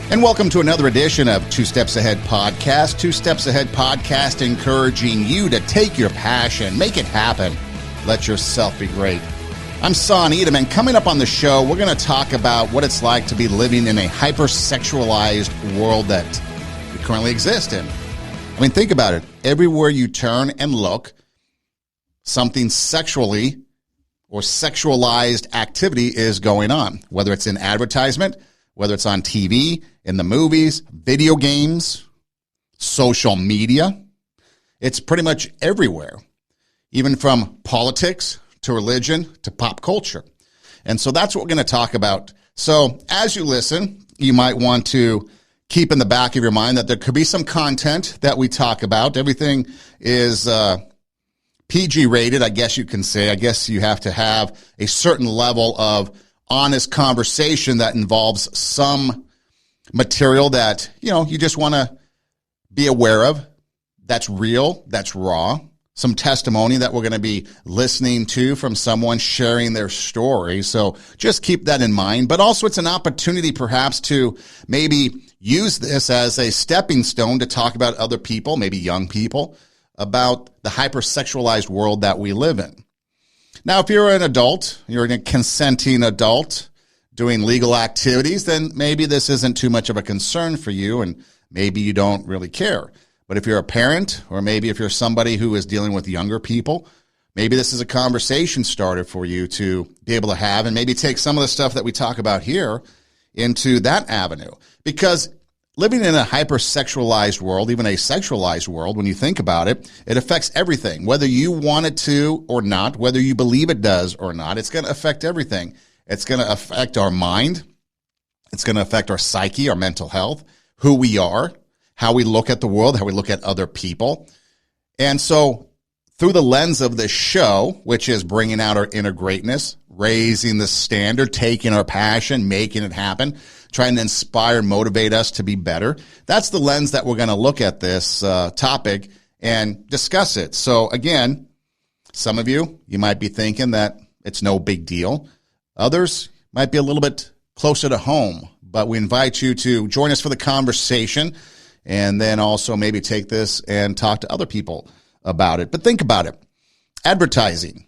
And welcome to another edition of Two Steps Ahead Podcast. Two Steps Ahead Podcast encouraging you to take your passion, make it happen, let yourself be great. I'm Son Edom, and coming up on the show, we're going to talk about what it's like to be living in a hyper-sexualized world that we currently exist in. I mean, think about it. Everywhere you turn and look, something sexually or sexualized activity is going on, whether it's in advertisement, whether it's on TV, in the movies, video games, social media. It's pretty much everywhere, even from politics to religion to pop culture. And so that's what we're going to talk about. So as you listen, you might want to keep in the back of your mind that there could be some content that we talk about. Everything is PG rated, I guess you can say. I guess you have to have a certain level of honest conversation that involves some material that, you just want to be aware of. That's real, that's raw. Some testimony that we're going to be listening to from someone sharing their story. So just keep that in mind. But also it's an opportunity perhaps to maybe use this as a stepping stone to talk about other people, maybe young people, about the hyper-sexualized world that we live in. Now, if you're an adult, you're a consenting adult doing legal activities, then maybe this isn't too much of a concern for you, and maybe you don't really care. But if you're a parent, or maybe if you're somebody who is dealing with younger people, maybe this is a conversation starter for you to be able to have, and maybe take some of the stuff that we talk about here into that avenue. Because living in a hyper-sexualized world, even a sexualized world, when you think about it, it affects everything. Whether you want it to or not, whether you believe it does or not, it's going to affect everything. It's going to affect our mind. It's going to affect our psyche, our mental health, who we are, how we look at the world, how we look at other people. And so through the lens of this show, which is bringing out our inner greatness, raising the standard, taking our passion, making it happen, trying to inspire and motivate us to be better. That's the lens that we're going to look at this topic and discuss it. So again, some of you might be thinking that it's no big deal. Others might be a little bit closer to home, but we invite you to join us for the conversation and then also maybe take this and talk to other people about it. But think about it. Advertising,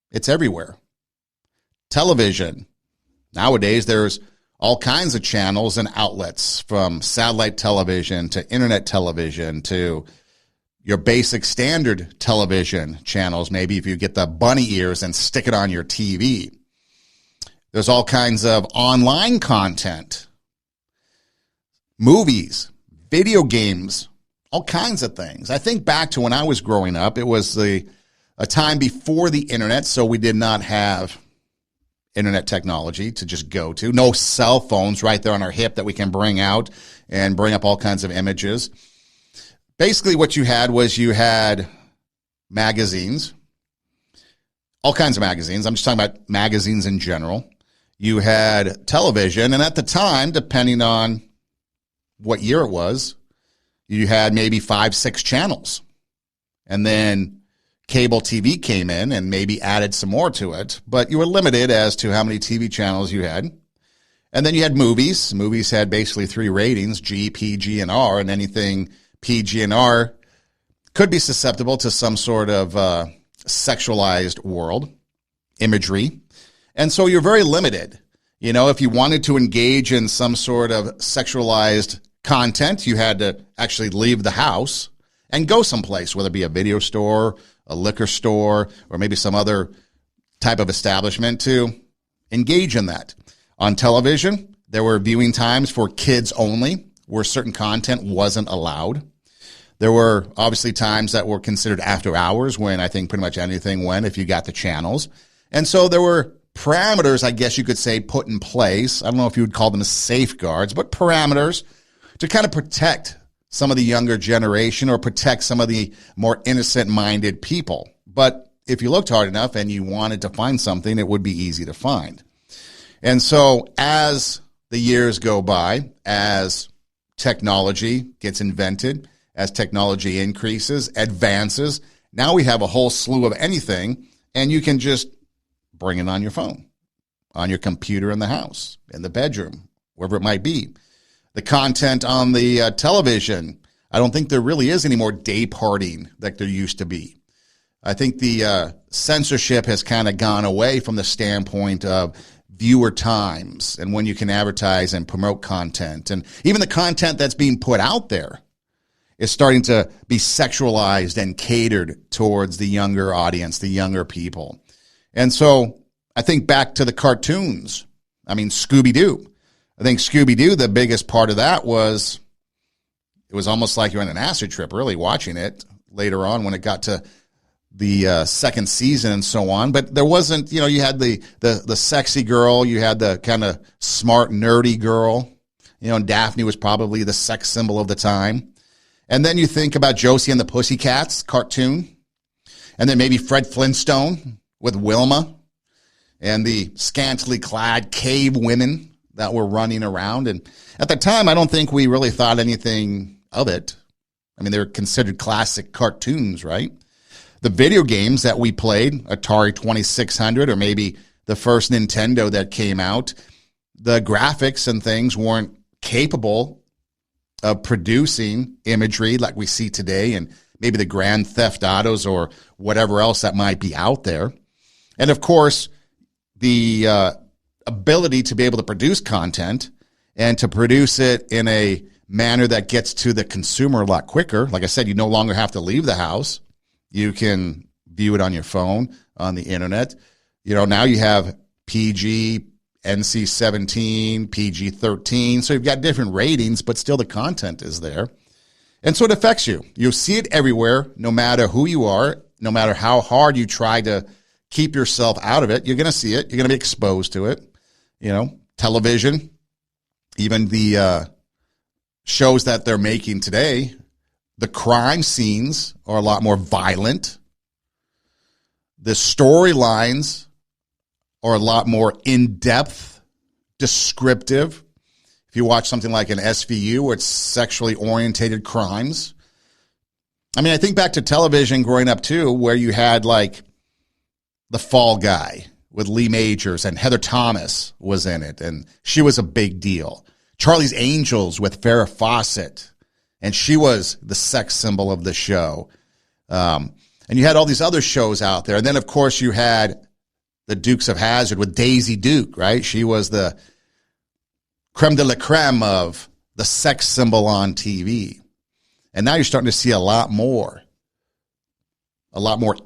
it's everywhere. Television. Nowadays, there's all kinds of channels and outlets, from satellite television to internet television to your basic standard television channels. Maybe if you get the bunny ears and stick it on your TV. There's all kinds of online content, movies, video games, all kinds of things. I think back to when I was growing up, it was a time before the internet, so we did not have internet technology to just go to. No cell phones right there on our hip that we can bring out and bring up all kinds of images. Basically what you had was you had magazines, all kinds of magazines. I'm just talking about magazines in general. You had television, and at the time, depending on what year it was, you had maybe 5-6 channels. And then cable TV came in and maybe added some more to it, but you were limited as to how many TV channels you had. And then you had movies. Movies had basically 3 ratings, G, PG, and R, and anything PG and R could be susceptible to some sort of sexualized world, imagery. And so you're very limited. If you wanted to engage in some sort of sexualized content, you had to actually leave the house and go someplace, whether it be a video store, a liquor store, or maybe some other type of establishment to engage in that. On television, there were viewing times for kids only, where certain content wasn't allowed. There were obviously times that were considered after hours, when I think pretty much anything went if you got the channels. And so there were parameters, I guess you could say, put in place. I don't know if you would call them safeguards, but parameters to kind of protect some of the younger generation or protect some of the more innocent-minded people. But if you looked hard enough and you wanted to find something, it would be easy to find. And so as the years go by, as technology gets invented, as technology increases, advances, now we have a whole slew of anything, and you can just bring it on your phone, on your computer in the house, in the bedroom, wherever it might be. The content on the television, I don't think there really is any more day partying like there used to be. I think the censorship has kind of gone away from the standpoint of viewer times and when you can advertise and promote content. And even the content that's being put out there is starting to be sexualized and catered towards the younger audience, the younger people. And so I think back to the cartoons. I mean, Scooby-Doo. I think Scooby-Doo, the biggest part of that was it was almost like you're on an acid trip, really, watching it later on when it got to the second season and so on. But there wasn't, you had the sexy girl, you had the kind of smart, nerdy girl, and Daphne was probably the sex symbol of the time. And then you think about Josie and the Pussycats cartoon, and then maybe Fred Flintstone with Wilma and the scantily clad cave women that were running around. And at the time, I don't think we really thought anything of it. I mean, they were considered classic cartoons, right? The video games that we played, Atari 2600 or maybe the first Nintendo that came out, the graphics and things weren't capable of producing imagery like we see today and maybe the Grand Theft Autos or whatever else that might be out there. And of course, the ability to be able to produce content and to produce it in a manner that gets to the consumer a lot quicker. Like I said, you no longer have to leave the house. You can view it on your phone, on the internet. Now you have PG, NC-17, PG-13. So you've got different ratings, but still the content is there. And so it affects you. You'll see it everywhere, no matter who you are, no matter how hard you try to keep yourself out of it. You're going to see it. You're going to be exposed to it. Television, even the shows that they're making today, the crime scenes are a lot more violent. The storylines are a lot more in-depth, descriptive. If you watch something like an SVU where it's sexually orientated crimes. I mean, I think back to television growing up too, where you had like The Fall Guy with Lee Majors, and Heather Thomas was in it, and she was a big deal. Charlie's Angels with Farrah Fawcett, and she was the sex symbol of the show. And you had all these other shows out there. And then, of course, you had the Dukes of Hazzard with Daisy Duke, right? She was the creme de la creme of the sex symbol on TV. And now you're starting to see a lot more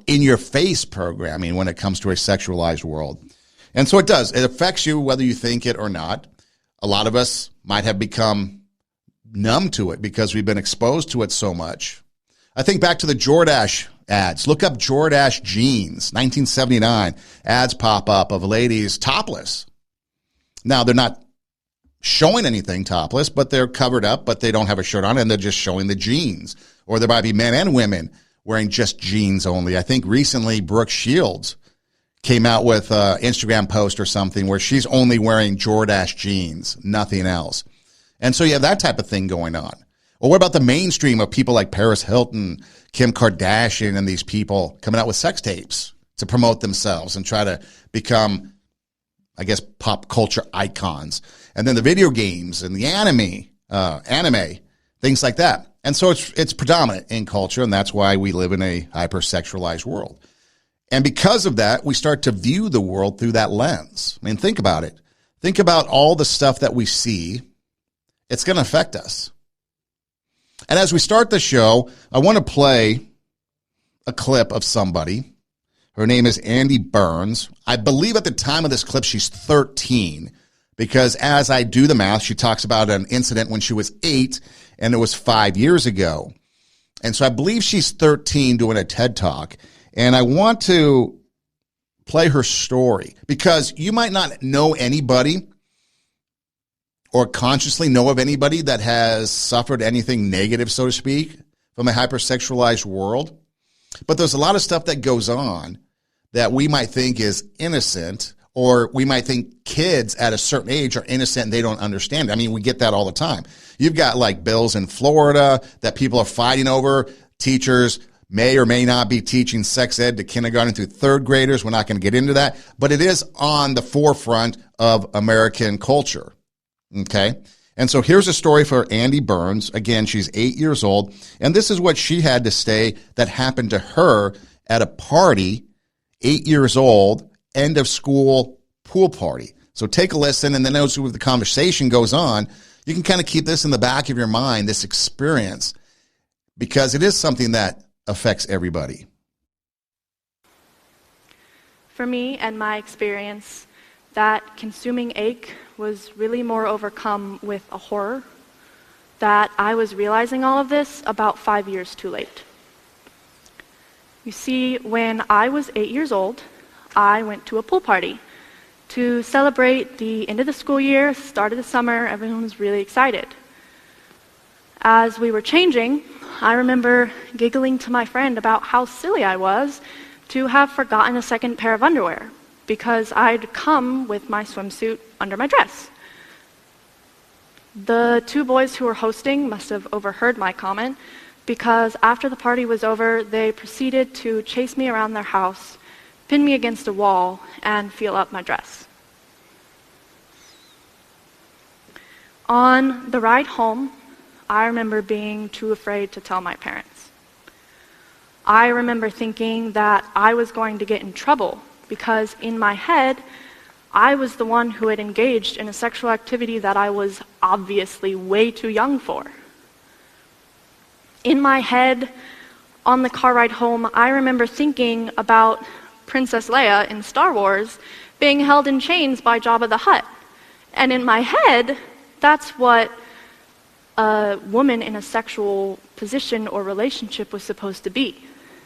in-your-face programming when it comes to a sexualized world. And so it does. It affects you whether you think it or not. A lot of us might have become numb to it because we've been exposed to it so much. I think back to the Jordache ads. Look up Jordache jeans, 1979. Ads pop up of ladies topless. Now, they're not showing anything topless, but they're covered up, but they don't have a shirt on, and they're just showing the jeans. Or there might be men and women wearing just jeans only. I think recently Brooke Shields came out with an Instagram post or something where she's only wearing Jordache jeans, nothing else. And so you have that type of thing going on. Or what about the mainstream of people like Paris Hilton, Kim Kardashian, and these people coming out with sex tapes to promote themselves and try to become, I guess, pop culture icons. And then the video games and the anime, things like that. And so it's predominant in culture, and that's why we live in a hyper-sexualized world. And because of that, we start to view the world through that lens. I mean, think about it. Think about all the stuff that we see. It's going to affect us. And as we start the show, I want to play a clip of somebody. Her name is Andy Burns. I believe at the time of this clip, she's 13, because as I do the math, she talks about an incident when she was 8, and it was 5 years ago. And so I believe she's 13 doing a TED Talk. And I want to play her story because you might not know anybody or consciously know of anybody that has suffered anything negative, so to speak, from a hypersexualized world. But there's a lot of stuff that goes on that we might think is innocent, or we might think kids at a certain age are innocent and they don't understand. I mean, we get that all the time. You've got like bills in Florida that people are fighting over. Teachers may or may not be teaching sex ed to kindergarten through third graders. We're not going to get into that, but it is on the forefront of American culture. Okay. And so here's a story for Andy Burns. Again, she's 8 years old, and this is what she had to say that happened to her at a party, 8 years old, end of school pool party. So take a listen, and then as the conversation goes on, you can kind of keep this in the back of your mind, this experience, because it is something that affects everybody. For me and my experience, that consuming ache was really more overcome with a horror that I was realizing all of this about 5 years too late. You see, when I was 8 years old, I went to a pool party to celebrate the end of the school year, start of the summer. Everyone was really excited. As we were changing, I remember giggling to my friend about how silly I was to have forgotten a second pair of underwear because I'd come with my swimsuit under my dress. The two boys who were hosting must have overheard my comment because after the party was over, they proceeded to chase me around their house, pin me against a wall, and feel up my dress. On the ride home, I remember being too afraid to tell my parents. I remember thinking that I was going to get in trouble because in my head, I was the one who had engaged in a sexual activity that I was obviously way too young for. In my head, on the car ride home, I remember thinking about Princess Leia in Star Wars being held in chains by Jabba the Hutt. And in my head, that's what a woman in a sexual position or relationship was supposed to be.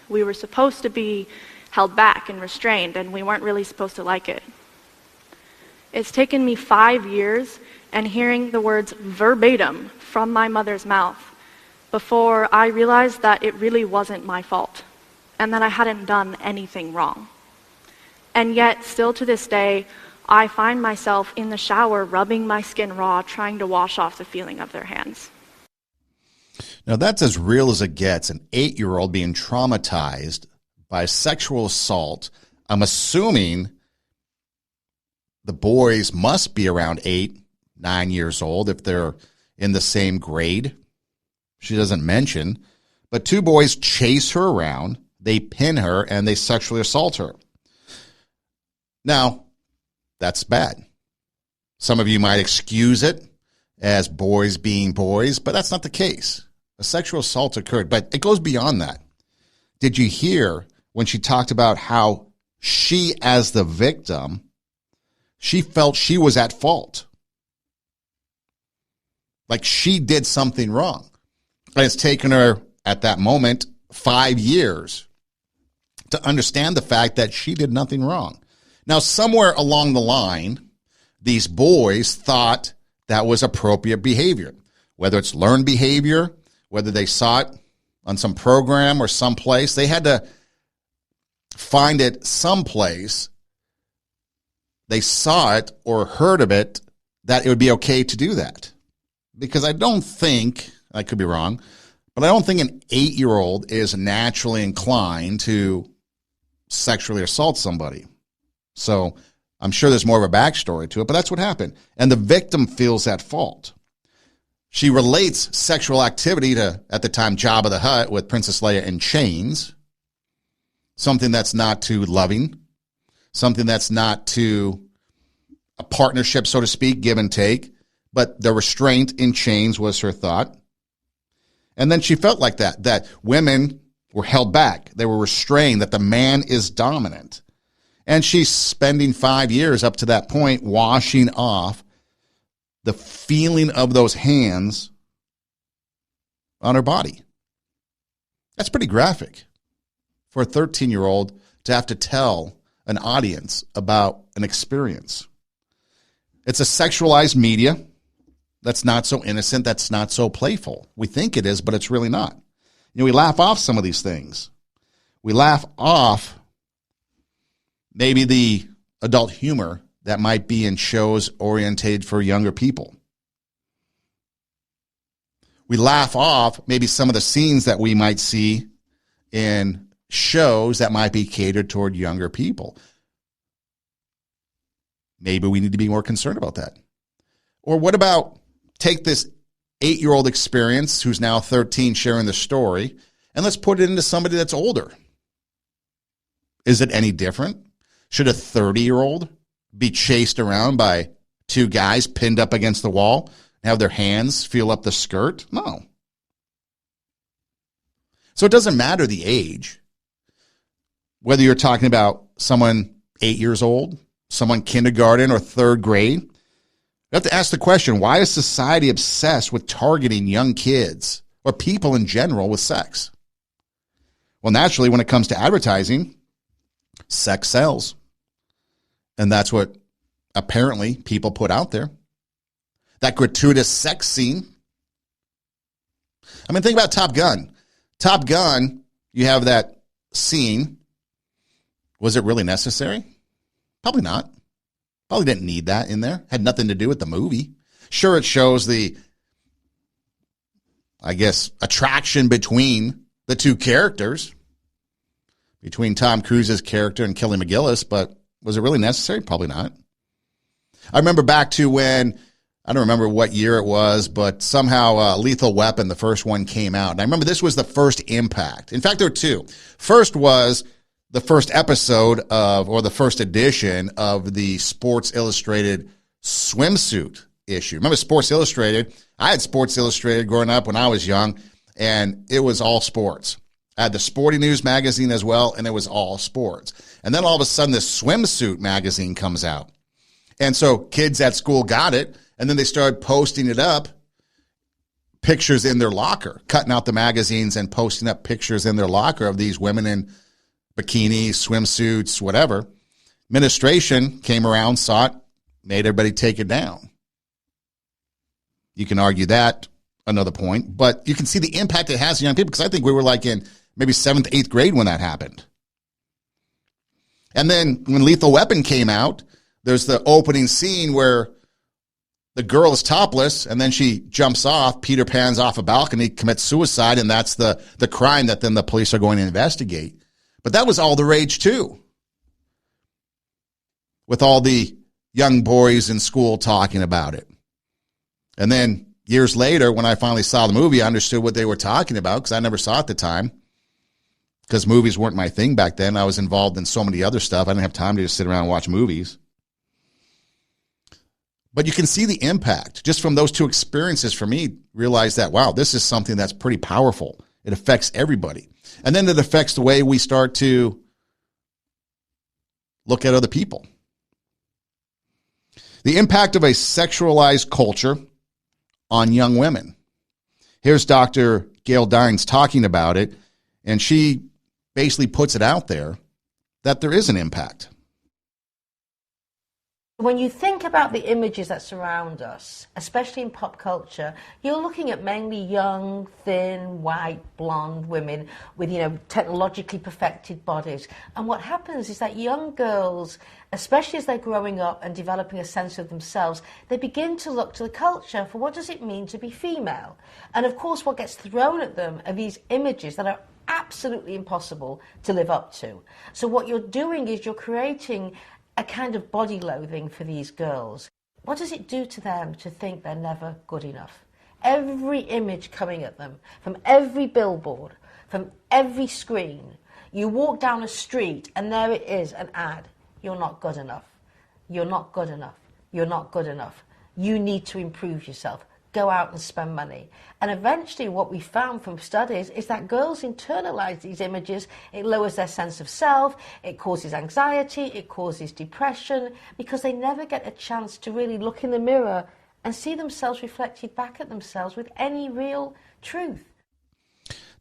We were supposed to be held back and restrained, and we weren't really supposed to like it. It's taken me 5 years and hearing the words verbatim from my mother's mouth before I realized that it really wasn't my fault and that I hadn't done anything wrong. And yet, still to this day, I find myself in the shower rubbing my skin raw, trying to wash off the feeling of their hands. Now, that's as real as it gets, an 8-year-old being traumatized by sexual assault. I'm assuming the boys must be around 8, 9 years old if they're in the same grade. She doesn't mention, but two boys chase her around, they pin her, and they sexually assault her. Now, that's bad. Some of you might excuse it as boys being boys, but that's not the case. A sexual assault occurred, but it goes beyond that. Did you hear when she talked about how she, as the victim, she felt she was at fault? Like she did something wrong. And it's taken her, at that moment, 5 years to understand the fact that she did nothing wrong. Now, somewhere along the line, these boys thought that was appropriate behavior, whether it's learned behavior, whether they saw it on some program or someplace. They had to find it someplace. They saw it or heard of it, that it would be okay to do that. Because I don't think, I could be wrong, but I don't think an 8-year-old is naturally inclined to sexually assault somebody. So I'm sure there's more of a backstory to it, but that's what happened. And the victim feels at fault. She relates sexual activity to, at the time, Jabba the Hutt with Princess Leia in chains, something that's not too loving, something that's not too a partnership, so to speak, give and take, but the restraint in chains was her thought. And then she felt like that women were held back, they were restrained, that the man is dominant. And she's spending 5 years up to that point washing off the feeling of those hands on her body. That's pretty graphic for a 13-year-old to have to tell an audience about an experience. It's a sexualized media that's not so innocent, that's not so playful. We think it is, but it's really not. You know, we laugh off some of these things. We laugh off maybe the adult humor that might be in shows oriented for younger people. We laugh off maybe some of the scenes that we might see in shows that might be catered toward younger people. Maybe we need to be more concerned about that. Or what about take this 8-year-old experience who's now 13 sharing the story, and let's put it into somebody that's older. Is it any different? Should a 30-year-old be chased around by two guys pinned up against the wall and have their hands feel up the skirt? No. So it doesn't matter the age. Whether you're talking about someone 8 years old, someone kindergarten or third grade, you have to ask the question, why is society obsessed with targeting young kids or people in general with sex? Well, naturally, when it comes to advertising, sex sells. And that's what apparently people put out there. That gratuitous sex scene. I mean, think about Top Gun. Top Gun, you have that scene. Was it really necessary? Probably not. Probably didn't need that in there. Had nothing to do with the movie. Sure, it shows the, I guess, attraction between the two characters, between Tom Cruise's character and Kelly McGillis, but was it really necessary? Probably not. I remember back to when, I don't remember what year it was, but somehow Lethal Weapon, the first one, came out. And I remember this was the first impact. In fact, there were two. First was the first episode of, or the first edition of the Sports Illustrated swimsuit issue. Remember Sports Illustrated? I had Sports Illustrated growing up when I was young, and it was all sports. I had the Sporting News magazine as well, and it was all sports. And then all of a sudden, this swimsuit magazine comes out. And so kids at school got it, and then they started posting it up, pictures in their locker, cutting out the magazines and posting up pictures in their locker of these women in bikinis, swimsuits, whatever. Administration came around, saw it, made everybody take it down. You can argue that, another point, but you can see the impact it has on young people, because I think we were like in maybe 7th, 8th grade when that happened. And then when Lethal Weapon came out, there's the opening scene where the girl is topless, and then she jumps off, Peter Pan's off a balcony, commits suicide, and that's the crime that then the police are going to investigate. But that was all the rage too, with all the young boys in school talking about it. And then years later, when I finally saw the movie, I understood what they were talking about, because I never saw it at the time, because movies weren't my thing back then. I was involved in so many other stuff. I didn't have time to just sit around and watch movies. But you can see the impact just from those two experiences. For me, realize that, wow, this is something that's pretty powerful. It affects everybody. And then it affects the way we start to look at other people. The impact of a sexualized culture on young women. Here's Dr. Gail Dines talking about it, and she basically puts it out there that there is an impact. When you think about the images that surround us, especially in pop culture, you're looking at mainly young, thin, white, blonde women with, technologically perfected bodies. And what happens is that young girls, especially as they're growing up and developing a sense of themselves, they begin to look to the culture for what does it mean to be female. And of course, what gets thrown at them are these images that are absolutely impossible to live up to. So what you're doing is you're creating a kind of body loathing for these girls. What does it do to them to think they're never good enough? Every image coming at them, from every billboard, from every screen. You walk down a street and there it is, an ad. You're not good enough. You're not good enough. You're not good enough. You need to improve yourself. Go out and spend money. And eventually what we found from studies is that girls internalize these images. It lowers their sense of self, it causes anxiety, it causes depression, because they never get a chance to really look in the mirror and see themselves reflected back at themselves with any real truth.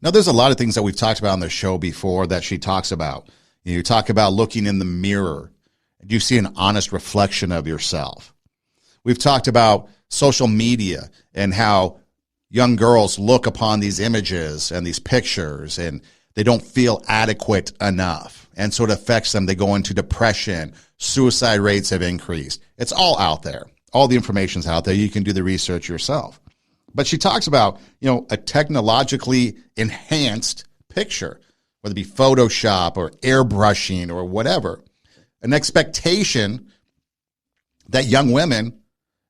Now, there's a lot of things that we've talked about on the show before that she talks about. You talk about looking in the mirror. Do you see an honest reflection of yourself? We've talked about social media and how young girls look upon these images and these pictures and they don't feel adequate enough. And so it affects them. They go into depression. Suicide rates have increased. It's all out there. All the information's out there. You can do the research yourself. But she talks about, a technologically enhanced picture, whether it be Photoshop or airbrushing or whatever, an expectation that young women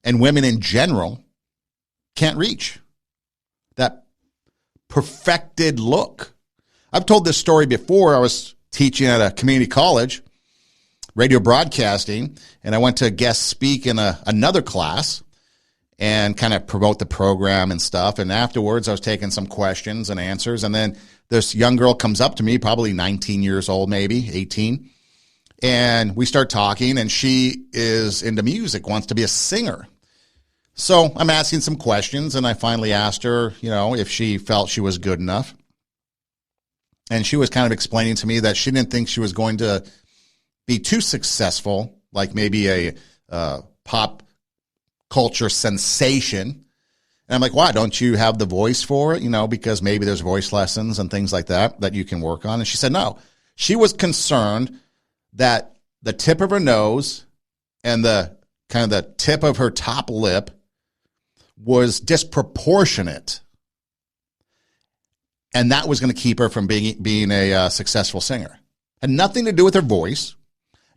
and women in general can't reach. That perfected look. I've told this story before. I was teaching at a community college, radio broadcasting, and I went to guest speak in another class and kind of promote the program and stuff. And afterwards, I was taking some questions and answers. And then this young girl comes up to me, probably 19 years old, maybe 18. And we start talking, and she is into music, wants to be a singer. So I'm asking some questions, and I finally asked her, if she felt she was good enough. And she was kind of explaining to me that she didn't think she was going to be too successful, like maybe a pop culture sensation. And I'm like, why? Don't you have the voice for it? Because maybe there's voice lessons and things like that you can work on. And she said, no. She was concerned that the tip of her nose and the kind of the tip of her top lip was disproportionate. And that was going to keep her from being a successful singer. Had nothing to do with her voice,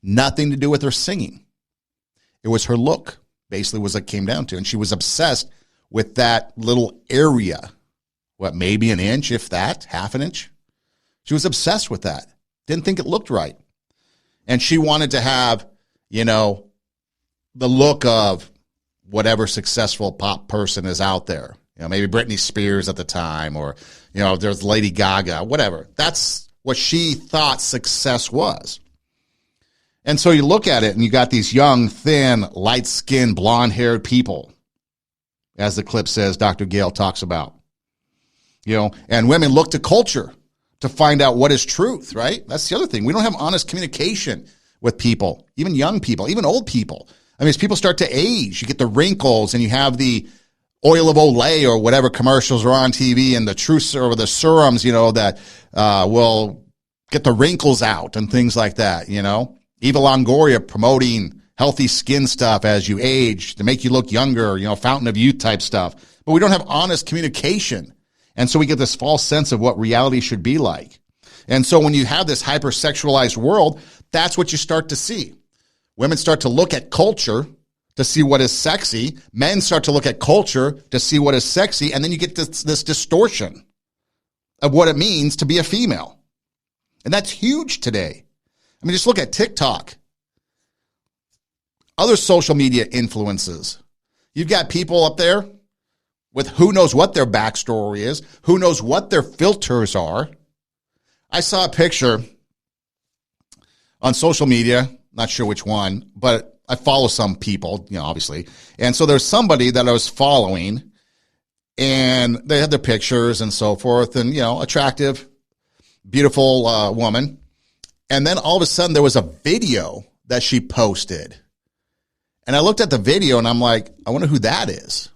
nothing to do with her singing. It was her look, basically, was what it came down to. And she was obsessed with that little area. Maybe an inch, if that, half an inch? She was obsessed with that. Didn't think it looked right. And she wanted to have, the look of whatever successful pop person is out there. Maybe Britney Spears at the time, or, there's Lady Gaga, whatever. That's what she thought success was. And so you look at it, and you got these young, thin, light-skinned, blonde-haired people, as the clip says, Dr. Gale talks about. And women look to culture to find out what is truth, right? That's the other thing. We don't have honest communication with people, even young people, even old people. As people start to age, you get the wrinkles, and you have the oil of Olay or whatever commercials are on TV, and the truth or the serums, that will get the wrinkles out and things like that, Eva Longoria promoting healthy skin stuff as you age to make you look younger, fountain of youth type stuff. But we don't have honest communication. And so we get this false sense of what reality should be like. And so when you have this hyper-sexualized world, that's what you start to see. Women start to look at culture to see what is sexy. Men start to look at culture to see what is sexy. And then you get this distortion of what it means to be a female. And that's huge today. Just look at TikTok. Other social media influences. You've got people up there with who knows what their backstory is, who knows what their filters are. I saw a picture on social media, not sure which one, but I follow some people, obviously. And so there's somebody that I was following, and they had their pictures and so forth, and, attractive, beautiful woman. And then all of a sudden there was a video that she posted. And I looked at the video, and I'm like, I wonder who that is.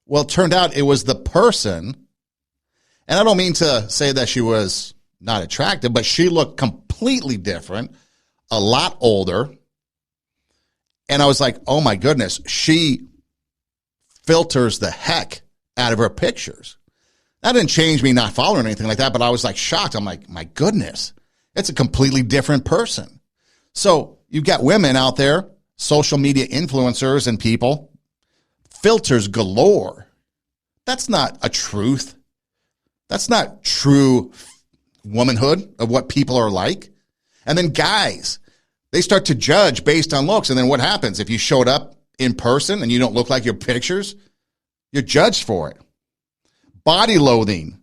Well, it turned out it was the person, and I don't mean to say that she was not attractive, but she looked completely different, a lot older, and I was like, oh my goodness, she filters the heck out of her pictures. That didn't change me not following or anything like that, but I was like shocked. I'm like, my goodness, it's a completely different person. So you've got women out there, social media influencers and people, filters galore. That's not a truth. That's not true womanhood of what people are like. And then guys, they start to judge based on looks. And then what happens? If you showed up in person and you don't look like your pictures, you're judged for it. Body loathing.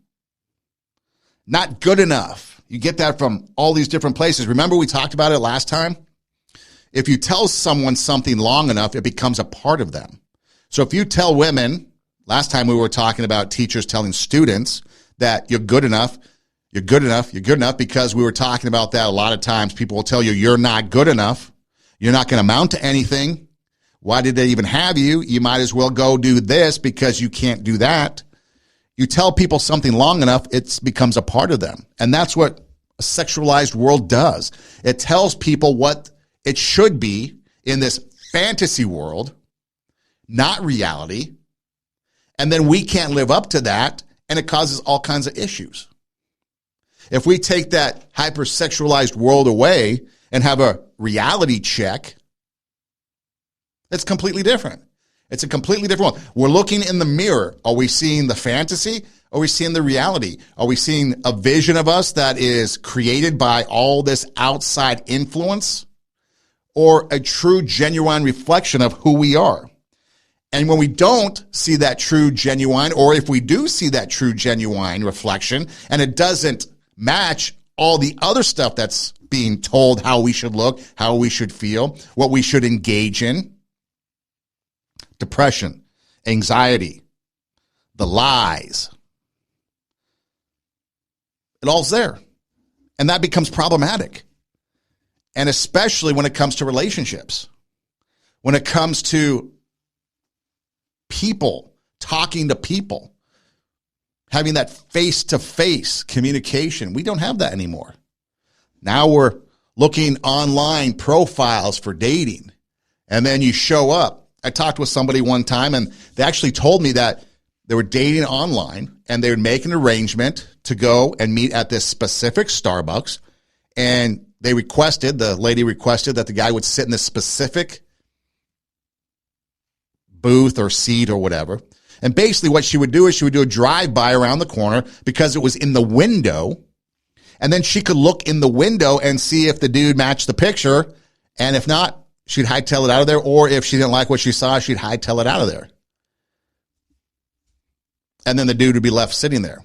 Not good enough. You get that from all these different places. Remember we talked about it last time? If you tell someone something long enough, it becomes a part of them. So if you tell women, last time we were talking about teachers telling students that you're good enough, you're good enough, you're good enough, because we were talking about that a lot of times. People will tell you you're not good enough. You're not going to amount to anything. Why did they even have you? You might as well go do this because you can't do that. You tell people something long enough, it becomes a part of them. And that's what a sexualized world does. It tells people what it should be in this fantasy world, not reality. And then we can't live up to that, and it causes all kinds of issues. If we take that hyper-sexualized world away and have a reality check, it's completely different. It's a completely different one. We're looking in the mirror. Are we seeing the fantasy? Are we seeing the reality? Are we seeing a vision of us that is created by all this outside influence? Or a true, genuine reflection of who we are? And when we don't see that true, genuine, or if we do see that true, genuine reflection, and it doesn't match all the other stuff that's being told how we should look, how we should feel, what we should engage in, depression, anxiety, the lies, it all's there. And that becomes problematic. And especially when it comes to relationships, when it comes to people, talking to people, having that face-to-face communication. We don't have that anymore. Now we're looking online profiles for dating, and then you show up. I talked with somebody one time, and they actually told me that they were dating online, and they would make an arrangement to go and meet at this specific Starbucks, and the lady requested that the guy would sit in this specific booth or seat or whatever. And basically what she would do is she would do a drive-by around the corner because it was in the window. And then she could look in the window and see if the dude matched the picture. And if not, she'd hightail it out of there. Or if she didn't like what she saw, she'd hightail it out of there. And then the dude would be left sitting there.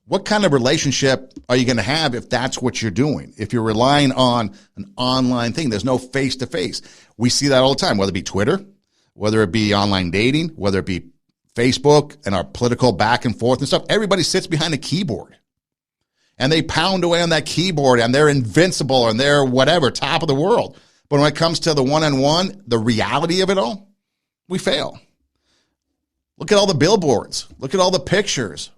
What kind of relationship are you going to have if that's what you're doing? If you're relying on an online thing, there's no face-to-face. We see that all the time, whether it be Twitter, whether it be online dating, whether it be Facebook and our political back and forth and stuff. Everybody sits behind a keyboard and they pound away on that keyboard and they're invincible and they're whatever, top of the world. But when it comes to the one-on-one, the reality of it all, we fail. Look at all the billboards. Look at all the pictures,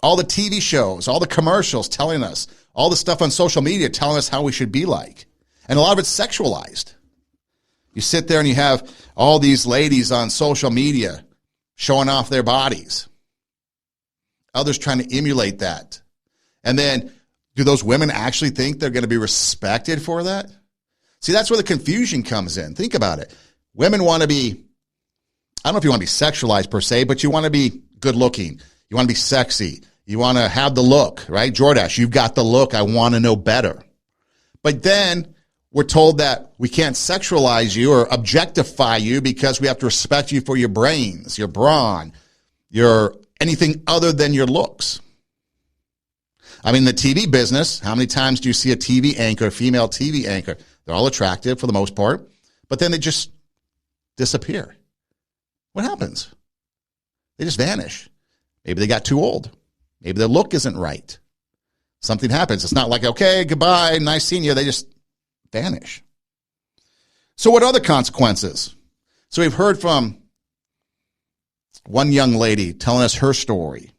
all the TV shows, all the commercials telling us, all the stuff on social media telling us how we should be like. And a lot of it's sexualized. You sit there and you have all these ladies on social media showing off their bodies. Others trying to emulate that. And then, do those women actually think they're going to be respected for that? See, that's where the confusion comes in. Think about it. Women want to be, I don't know if you want to be sexualized per se, but you want to be good looking. You want to be sexy. You want to have the look, right? Jordash, you've got the look. I want to know better. But then we're told that we can't sexualize you or objectify you because we have to respect you for your brains, your brawn, your anything other than your looks. I mean, the TV business, how many times do you see a TV anchor, a female TV anchor? They're all attractive for the most part, but then they just disappear. What happens? They just vanish. Maybe they got too old. Maybe their look isn't right. Something happens. It's not like, okay, goodbye, nice seeing you. They just vanish. So what are the consequences? So we've heard from one young lady telling us her story,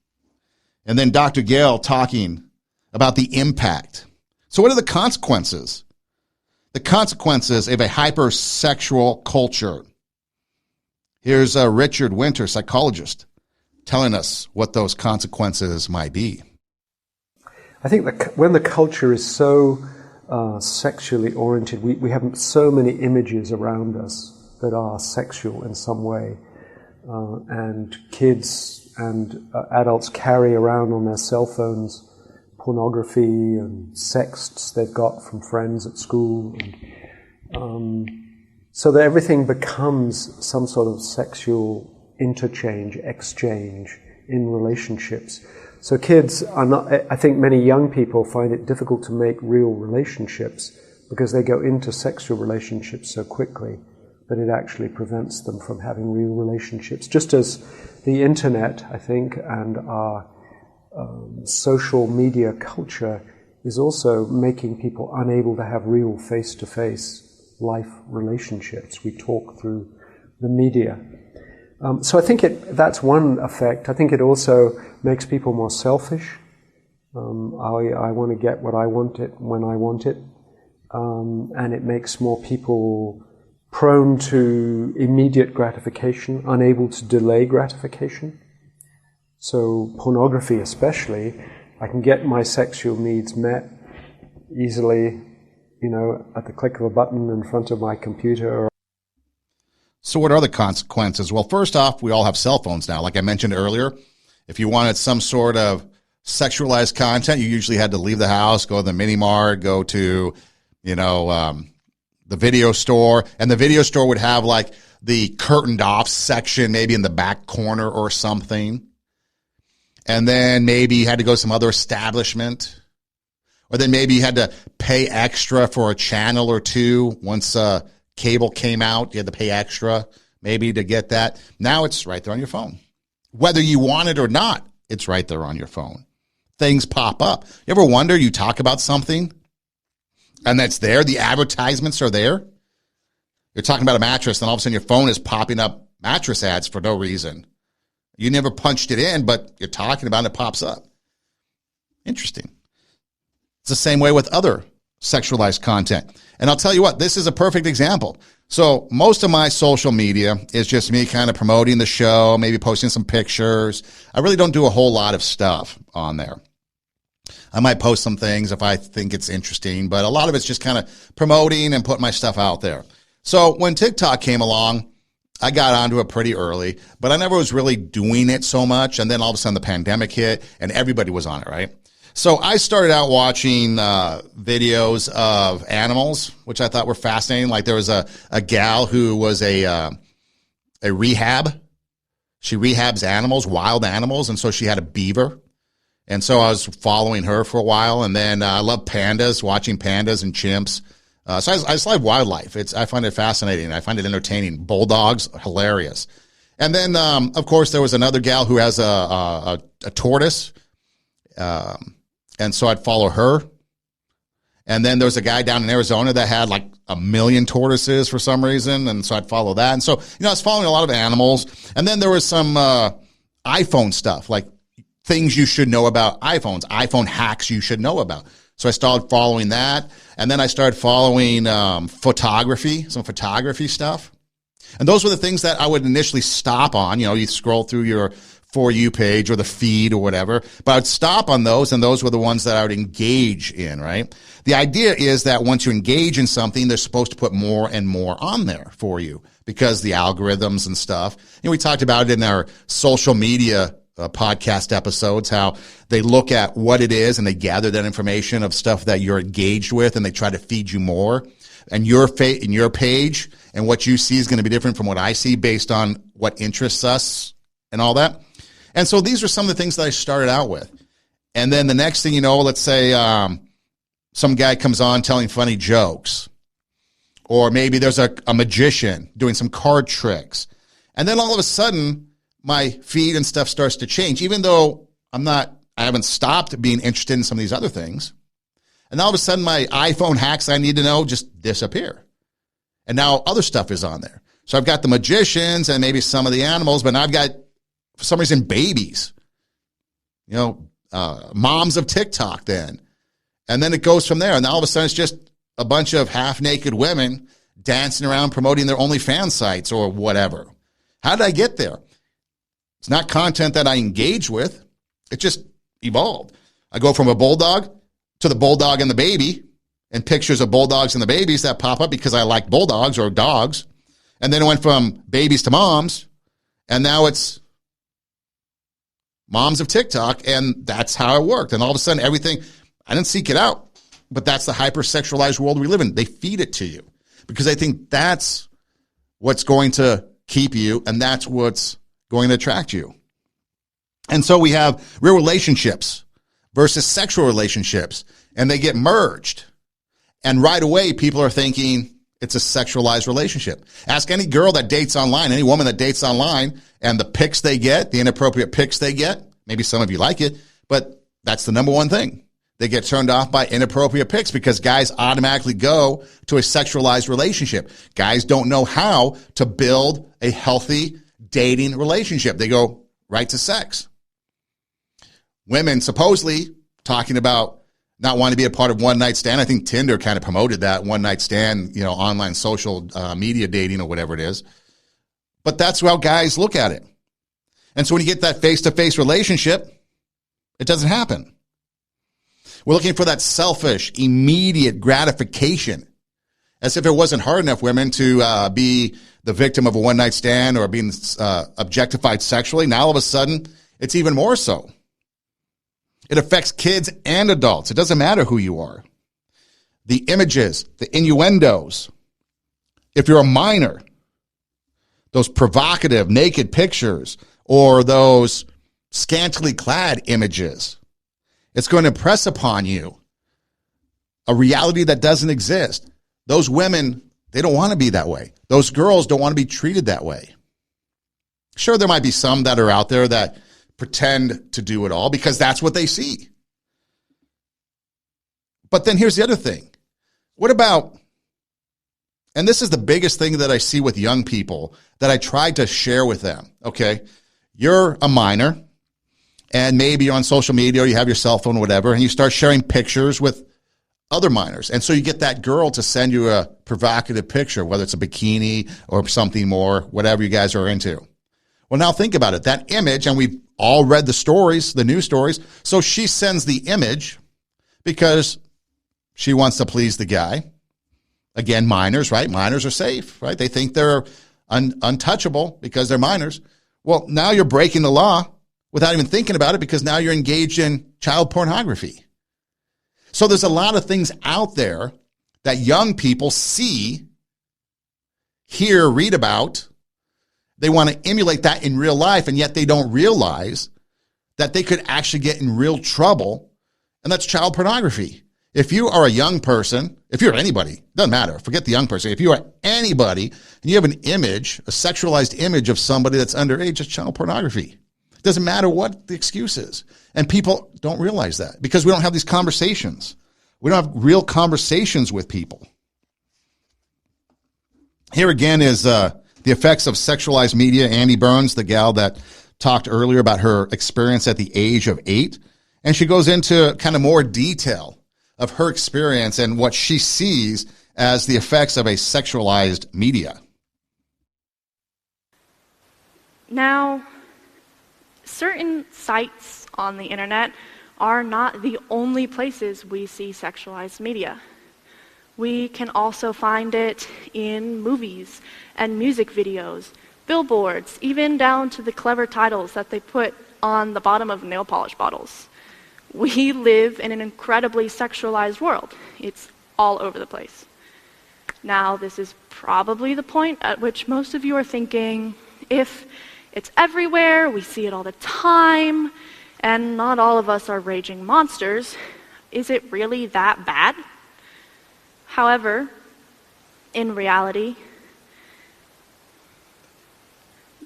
and then Dr. Gail talking about the impact. So what are the consequences? The consequences of a hypersexual culture. Here's Richard Winter, psychologist, telling us what those consequences might be. I think that when the culture is so sexually oriented, we have so many images around us that are sexual in some way, and kids and adults carry around on their cell phones pornography and sexts they've got from friends at school, and so that everything becomes some sort of sexual exchange in relationships. So kids are not, I think many young people find it difficult to make real relationships because they go into sexual relationships so quickly that it actually prevents them from having real relationships. Just as the internet, I think, and our social media culture is also making people unable to have real face-to-face life relationships. We talk through the media. So I think that's one effect. I think it also makes people more selfish. I want to get what I want it when I want it. And it makes more people prone to immediate gratification, unable to delay gratification. So pornography especially, I can get my sexual needs met easily, at the click of a button in front of my computer. So what are the consequences? Well, first off, we all have cell phones now. Like I mentioned earlier, if you wanted some sort of sexualized content, you usually had to leave the house, go to the mini mart, go to, the video store, and the video store would have like the curtained off section, maybe in the back corner or something. And then maybe you had to go to some other establishment, or then maybe you had to pay extra for a channel or two. Once cable came out, you had to pay extra maybe to get that. Now it's right there on your phone. Whether you want it or not, it's right there on your phone. Things pop up. You ever wonder, you talk about something and that's there, the advertisements are there. You're talking about a mattress and all of a sudden your phone is popping up mattress ads for no reason. You never punched it in, but you're talking about it, it pops up. Interesting. It's the same way with other sexualized content. And I'll tell you what, this is a perfect example. So most of my social media is just me kind of promoting the show, maybe posting some pictures. I really don't do a whole lot of stuff on there. I might post some things if I think it's interesting, but a lot of it's just kind of promoting and putting my stuff out there. So when TikTok came along, I got onto it pretty early, but I never was really doing it so much. And then all of a sudden the pandemic hit and everybody was on it, right? So I started out watching videos of animals, which I thought were fascinating. Like there was a gal who was a rehab. She rehabs animals, wild animals, and so she had a beaver. And so I was following her for a while. And then I love pandas, watching pandas and chimps. So I just love wildlife. I find it fascinating. I find it entertaining. Bulldogs, hilarious. And then, of course, there was another gal who has a tortoise. And so I'd follow her. And then there was a guy down in Arizona that had like 1 million tortoises for some reason. And so I'd follow that. And so, I was following a lot of animals. And then there was some iPhone stuff, like things you should know about iPhones, iPhone hacks you should know about. So I started following that. And then I started following photography, some photography stuff. And those were the things that I would initially stop on. You scroll through your For You page or the feed or whatever. But I'd stop on those, and those were the ones that I would engage in, right? The idea is that once you engage in something, they're supposed to put more and more on there for you because the algorithms and stuff. We talked about it in our social media podcast episodes, how they look at what it is and they gather that information of stuff that you're engaged with and they try to feed you more. And your page and what you see is going to be different from what I see based on what interests us and all that. And so these are some of the things that I started out with. And then the next thing you know, let's say some guy comes on telling funny jokes. Or maybe there's a magician doing some card tricks. And then all of a sudden, my feed and stuff starts to change, even though I haven't stopped being interested in some of these other things. And all of a sudden, my iPhone hacks I need to know just disappear. And now other stuff is on there. So I've got the magicians and maybe some of the animals, but now I've got, for some reason, babies. Moms of TikTok then. And then it goes from there. And all of a sudden, it's just a bunch of half-naked women dancing around promoting their OnlyFans sites or whatever. How did I get there? It's not content that I engage with. It just evolved. I go from a bulldog to the bulldog and the baby and pictures of bulldogs and the babies that pop up because I like bulldogs or dogs. And then it went from babies to moms. And now it's moms of TikTok. And that's how it worked. And all of a sudden, everything, I didn't seek it out. But that's the hyper-sexualized world we live in. They feed it to you because they think that's what's going to keep you and that's what's going to attract you. And so we have real relationships versus sexual relationships, and they get merged. And right away, people are thinking it's a sexualized relationship. Ask any girl that dates online, any woman that dates online, and the pics they get, the inappropriate pics they get, maybe some of you like it, but that's the number one thing. They get turned off by inappropriate pics because guys automatically go to a sexualized relationship. Guys don't know how to build a healthy dating relationship. They go right to sex. Women supposedly talking about not wanting to be a part of one night stand. I think Tinder kind of promoted that one night stand, online social media dating or whatever it is. But that's how guys look at it. And so when you get that face-to-face relationship, it doesn't happen. We're looking for that selfish, immediate gratification, as if it wasn't hard enough, women, to be the victim of a one-night stand or being objectified sexually. Now all of a sudden, it's even more so. It affects kids and adults. It doesn't matter who you are. The images, the innuendos. If you're a minor, those provocative naked pictures or those scantily clad images, it's going to impress upon you a reality that doesn't exist. Those women, they don't want to be that way. Those girls don't want to be treated that way. Sure, there might be some that are out there that pretend to do it all because that's what they see. But then here's the other thing. What about, and this is the biggest thing that I see with young people that I tried to share with them, okay? You're a minor, and maybe you're on social media or you have your cell phone or whatever, and you start sharing pictures with other minors. And so you get that girl to send you a provocative picture, whether it's a bikini or something more, whatever you guys are into. Well, now think about it. That image, and we've all read the stories, the news stories, so she sends the image because she wants to please the guy. Again, minors, right? Minors are safe, right? They think they're untouchable because they're minors. Well, now you're breaking the law without even thinking about it because now you're engaged in child pornography. So there's a lot of things out there that young people see, hear, read about. They want to emulate that in real life, and yet they don't realize that they could actually get in real trouble, and that's child pornography. If you are a young person, if you're anybody, doesn't matter, forget the young person. If you are anybody and you have an image, a sexualized image of somebody that's underage, it's child pornography. It doesn't matter what the excuse is. And people don't realize that because we don't have these conversations. We don't have real conversations with people. Here again is the effects of sexualized media. Andy Burns, the gal that talked earlier about her experience at the age of 8. And she goes into kind of more detail of her experience and what she sees as the effects of a sexualized media. Now, certain sites on the internet are not the only places we see sexualized media. We can also find it in movies and music videos, billboards, even down to the clever titles that they put on the bottom of nail polish bottles. We live in an incredibly sexualized world. It's all over the place. Now, this is probably the point at which most of you are thinking, if it's everywhere, we see it all the time, and not all of us are raging monsters, is it really that bad? However, in reality,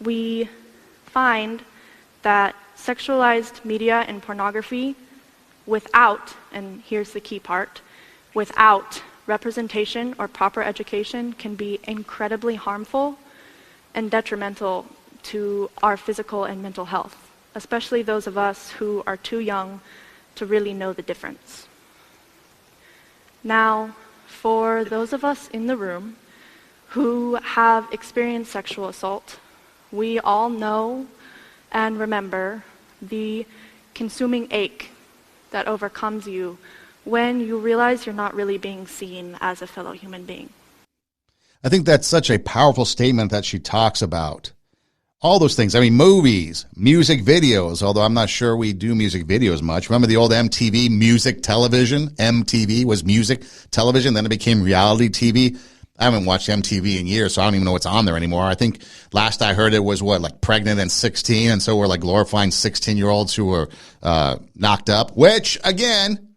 we find that sexualized media and pornography without, and here's the key part, without representation or proper education can be incredibly harmful and detrimental to our physical and mental health, especially those of us who are too young to really know the difference. Now, for those of us in the room who have experienced sexual assault, we all know and remember the consuming ache that overcomes you when you realize you're not really being seen as a fellow human being. I think that's such a powerful statement that she talks about. All those things. I mean, movies, music videos, although I'm not sure we do music videos much. Remember the old MTV music television? MTV was music television, then it became reality TV. I haven't watched MTV in years, so I don't even know what's on there anymore. I think last I heard it was like Pregnant and 16, and so we're like glorifying 16-year-olds who were knocked up, which, again,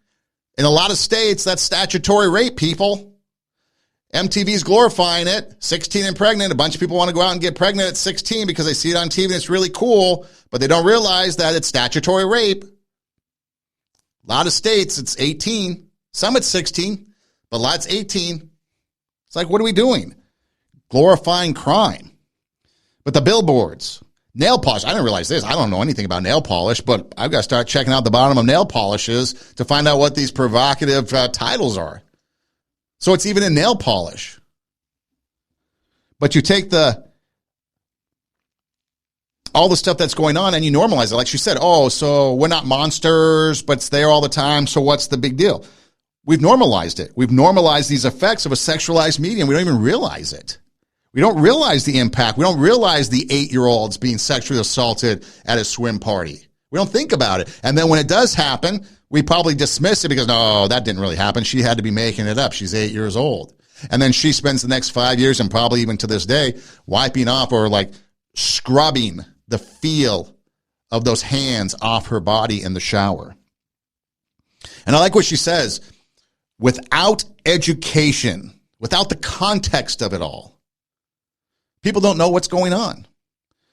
in a lot of states, that's statutory rape, people. MTV's glorifying it, 16 and pregnant. A bunch of people want to go out and get pregnant at 16 because they see it on TV and it's really cool, but they don't realize that it's statutory rape. A lot of states, it's 18. Some it's 16, but a lot's 18. It's like, what are we doing? Glorifying crime. But the billboards, nail polish. I didn't realize this. I don't know anything about nail polish, but I've got to start checking out the bottom of nail polishes to find out what these provocative titles are. So it's even in nail polish. But you take all the stuff that's going on and you normalize it. Like she said, oh, so we're not monsters, but it's there all the time, so what's the big deal? We've normalized it. We've normalized these effects of a sexualized media, and we don't even realize it. We don't realize the impact. We don't realize the 8-year-olds being sexually assaulted at a swim party. We don't think about it. And then when it does happen, we probably dismiss it because, no, that didn't really happen. She had to be making it up. She's 8 years old. And then she spends the next 5 years and probably even to this day wiping off or like scrubbing the feel of those hands off her body in the shower. And I like what she says, without education, without the context of it all, people don't know what's going on.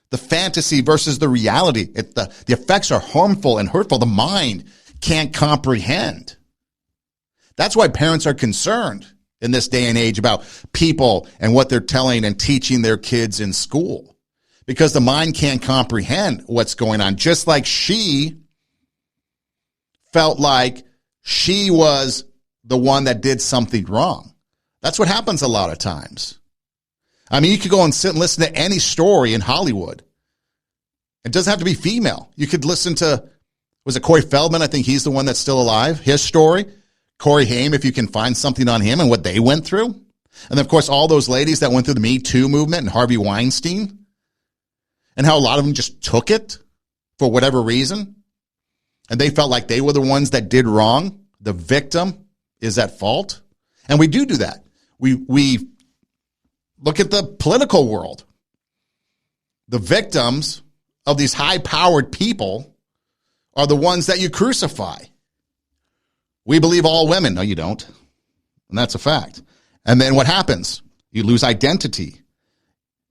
The fantasy versus the reality. The effects are harmful and hurtful. The mind can't comprehend. That's why parents are concerned in this day and age about people and what they're telling and teaching their kids in school. Because the mind can't comprehend what's going on. Just like she felt like she was the one that did something wrong. That's what happens a lot of times. I mean, you could go and sit and listen to any story in Hollywood. It doesn't have to be female. You could listen to, was it Corey Feldman? I think he's the one that's still alive. His story. Corey Haim, if you can find something on him and what they went through. And then, of course, all those ladies that went through the Me Too movement and Harvey Weinstein. And how a lot of them just took it for whatever reason. And they felt like they were the ones that did wrong. The victim is at fault. And we do that. We look at the political world. The victims of these high-powered people are the ones that you crucify. We believe all women. No, you don't. And that's a fact. And then what happens? You lose identity.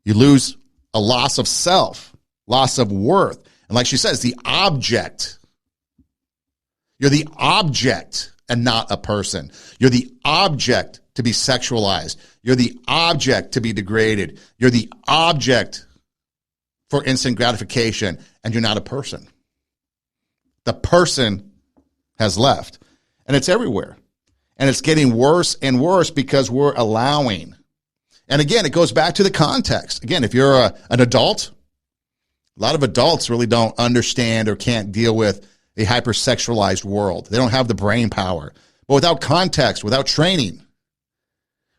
You lose a loss of self, loss of worth. And like she says, the object. You're the object and not a person. You're the object to be sexualized. You're the object to be degraded. You're the object for instant gratification, and you're not a person. The person has left, and it's everywhere. And it's getting worse and worse because we're allowing. And again, it goes back to the context. Again, if you're an adult, a lot of adults really don't understand or can't deal with a hyper-sexualized world. They don't have the brain power. But without context, without training,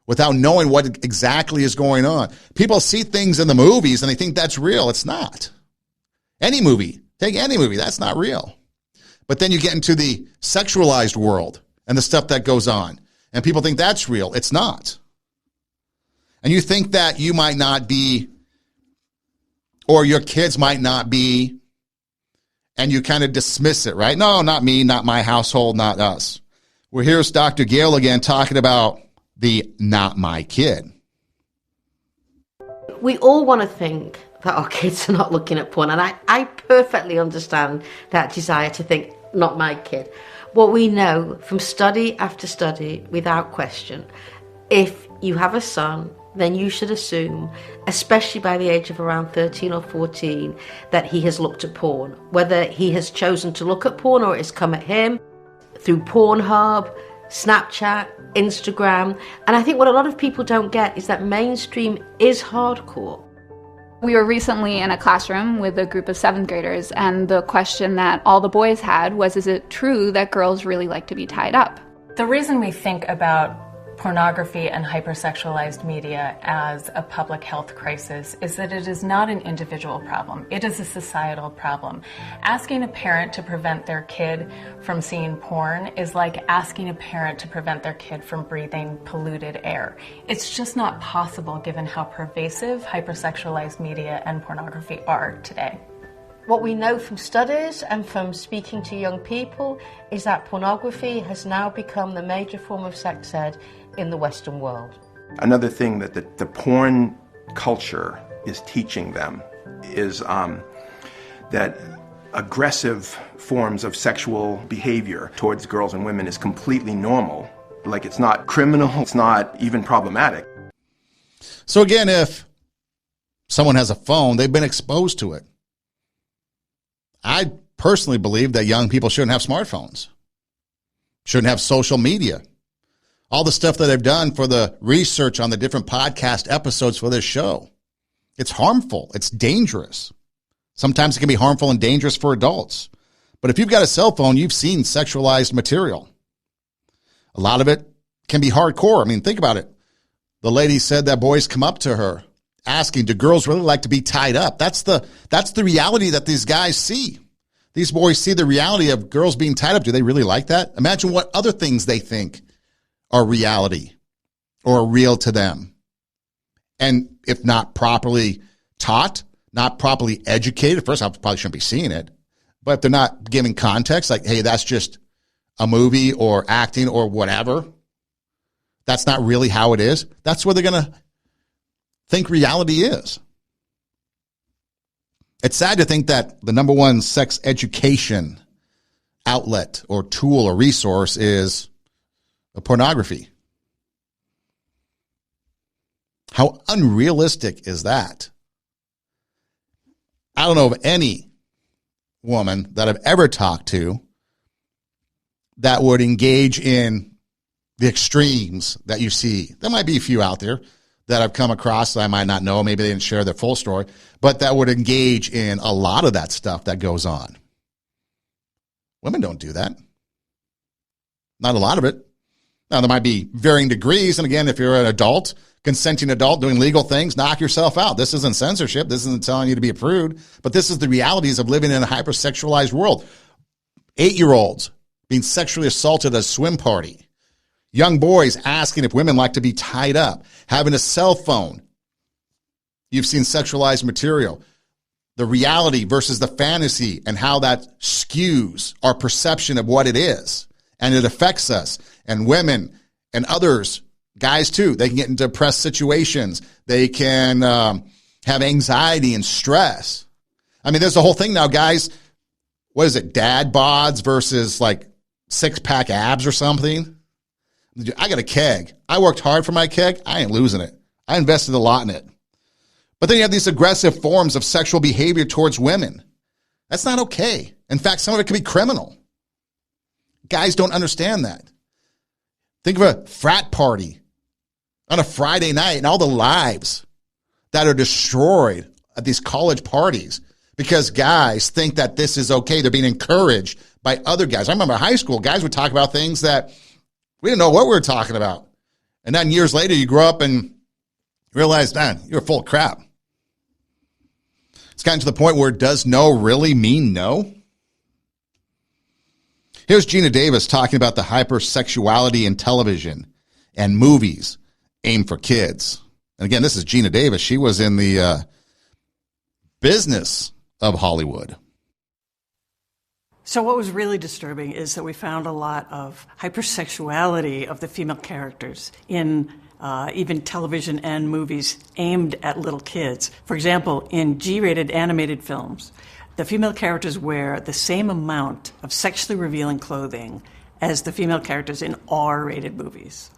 without knowing what exactly is going on, people see things in the movies and they think that's real. It's not. Any movie, take any movie, that's not real. But then you get into the sexualized world and the stuff that goes on, and people think that's real. It's not. And you think that you might not be, or your kids might not be, and you kind of dismiss it, right? No, not me, not my household, not us. Well, here's Dr. Gale again talking about the not my kid. We all want to think that our kids are not looking at porn, and I perfectly understand that desire to think, not my kid. What we know from study after study, without question, if you have a son, then you should assume, especially by the age of around 13 or 14, that he has looked at porn. Whether he has chosen to look at porn or it has come at him through Pornhub, Snapchat, Instagram. And I think what a lot of people don't get is that mainstream is hardcore. We were recently in a classroom with a group of 7th graders, and the question that all the boys had was, is it true that girls really like to be tied up? The reason we think about pornography and hypersexualized media as a public health crisis is that it is not an individual problem. It is a societal problem. Asking a parent to prevent their kid from seeing porn is like asking a parent to prevent their kid from breathing polluted air. It's just not possible given how pervasive hypersexualized media and pornography are today. What we know from studies and from speaking to young people is that pornography has now become the major form of sex ed in the Western world. Another thing that the porn culture is teaching them is that aggressive forms of sexual behavior towards girls and women is completely normal. Like, it's not criminal, it's not even problematic. So again, if someone has a phone, they've been exposed to it. I personally believe that young people shouldn't have smartphones, shouldn't have social media. All the stuff that I've done for the research on the different podcast episodes for this show, it's harmful. It's dangerous. Sometimes it can be harmful and dangerous for adults. But if you've got a cell phone, you've seen sexualized material. A lot of it can be hardcore. I mean, think about it. The lady said that boys come up to her asking, do girls really like to be tied up? That's the reality that these guys see. These boys see the reality of girls being tied up. Do they really like that? Imagine what other things they think are reality or real to them. And if not properly taught, not properly educated, first off, probably shouldn't be seeing it. But if they're not giving context, like, hey, that's just a movie or acting or whatever, that's not really how it is, that's where they're going to think reality is. It's sad to think that the number one sex education outlet or tool or resource is pornography. How unrealistic is that? I don't know of any woman that I've ever talked to that would engage in the extremes that you see. There might be a few out there that I've come across that I might not know. Maybe they didn't share their full story, but that would engage in a lot of that stuff that goes on. Women don't do that. Not a lot of it. Now, there might be varying degrees. And again, if you're an adult, consenting adult doing legal things, knock yourself out. This isn't censorship. This isn't telling you to be a prude. But this is the realities of living in a hyper-sexualized world. 8-year-olds being sexually assaulted at a swim party. Young boys asking if women like to be tied up. Having a cell phone. You've seen sexualized material. The reality versus the fantasy and how that skews our perception of what it is. And it affects us. And women and others, guys too, they can get into depressed situations. They can have anxiety and stress. I mean, there's a whole thing now, guys. What is it? Dad bods versus like 6-pack abs or something. I got a keg. I worked hard for my keg. I ain't losing it. I invested a lot in it. But then you have these aggressive forms of sexual behavior towards women. That's not okay. In fact, some of it can be criminal. Guys don't understand that. Think of a frat party on a Friday night and all the lives that are destroyed at these college parties because guys think that this is okay. They're being encouraged by other guys. I remember in high school, guys would talk about things that we didn't know what we were talking about. And then years later, you grow up and realize, man, you're full of crap. It's gotten to the point where does no really mean no? Here's Gina Davis talking about the hypersexuality in television and movies aimed for kids. And again, this is Gina Davis. She was in the business of Hollywood. So what was really disturbing is that we found a lot of hypersexuality of the female characters in even television and movies aimed at little kids. For example, in G-rated animated films, the female characters wear the same amount of sexually revealing clothing as the female characters in R-rated movies,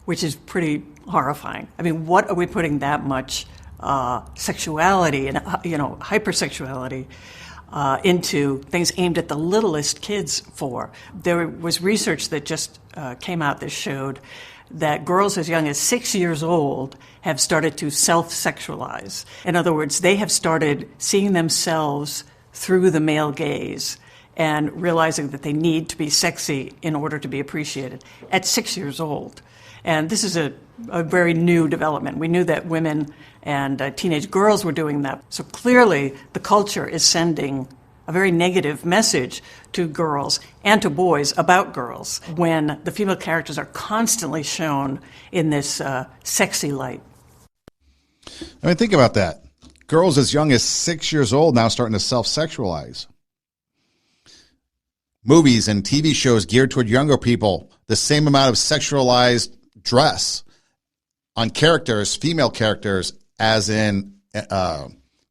which is pretty horrifying. I mean, what are we putting that much sexuality and hypersexuality into things aimed at the littlest kids for? There was research that just came out that showed that girls as young as 6 years old have started to self-sexualize. In other words, they have started seeing themselves through the male gaze and realizing that they need to be sexy in order to be appreciated at 6 years old. And this is a very new development. We knew that women and teenage girls were doing that. So clearly the culture is sending a very negative message to girls and to boys about girls when the female characters are constantly shown in this sexy light. I mean, think about that. Girls as young as 6 years old now starting to self-sexualize. Movies and TV shows geared toward younger people, the same amount of sexualized dress on characters, female characters, as in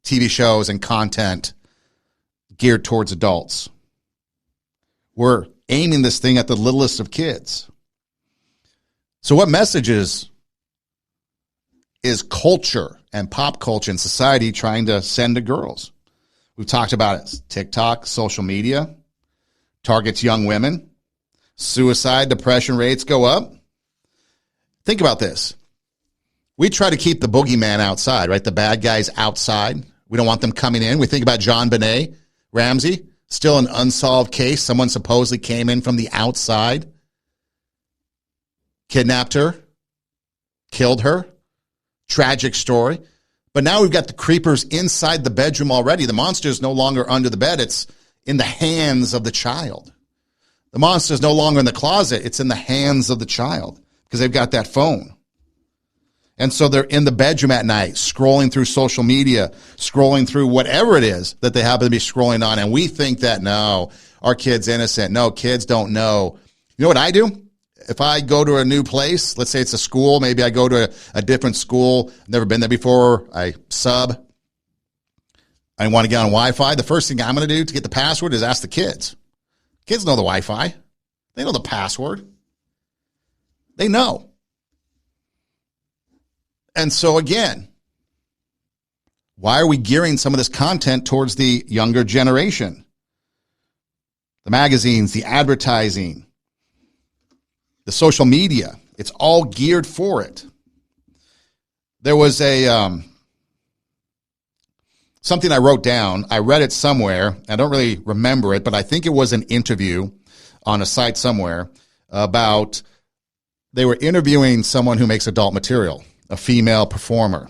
TV shows and content geared towards adults. We're aiming this thing at the littlest of kids. So what messages is culture and pop culture and society trying to send to girls? We've talked about it. TikTok, social media, targets young women. Suicide, depression rates go up. Think about this. We try to keep the boogeyman outside, right? The bad guys outside. We don't want them coming in. We think about John Benet Ramsey, still an unsolved case. Someone supposedly came in from the outside, kidnapped her, killed her, tragic story. But now we've got the creepers inside the bedroom already. The monster is no longer under the bed. It's in the hands of the child. The monster is no longer in the closet. It's in the hands of the child because they've got that phone. And so they're in the bedroom at night, scrolling through social media, scrolling through whatever it is that they happen to be scrolling on. And we think that, no, our kid's innocent. No, kids don't know. You know what I do? If I go to a new place, let's say it's a school, maybe I go to a different school, never been there before, I sub, I want to get on Wi-Fi, the first thing I'm going to do to get the password is ask the kids. Kids know the Wi-Fi. They know the password. They know. And so again, why are we gearing some of this content towards the younger generation? The magazines, the advertising, the social media, it's all geared for it. There was something I wrote down. I read it somewhere. I don't really remember it, but I think it was an interview on a site somewhere about they were interviewing someone who makes adult material, a female performer.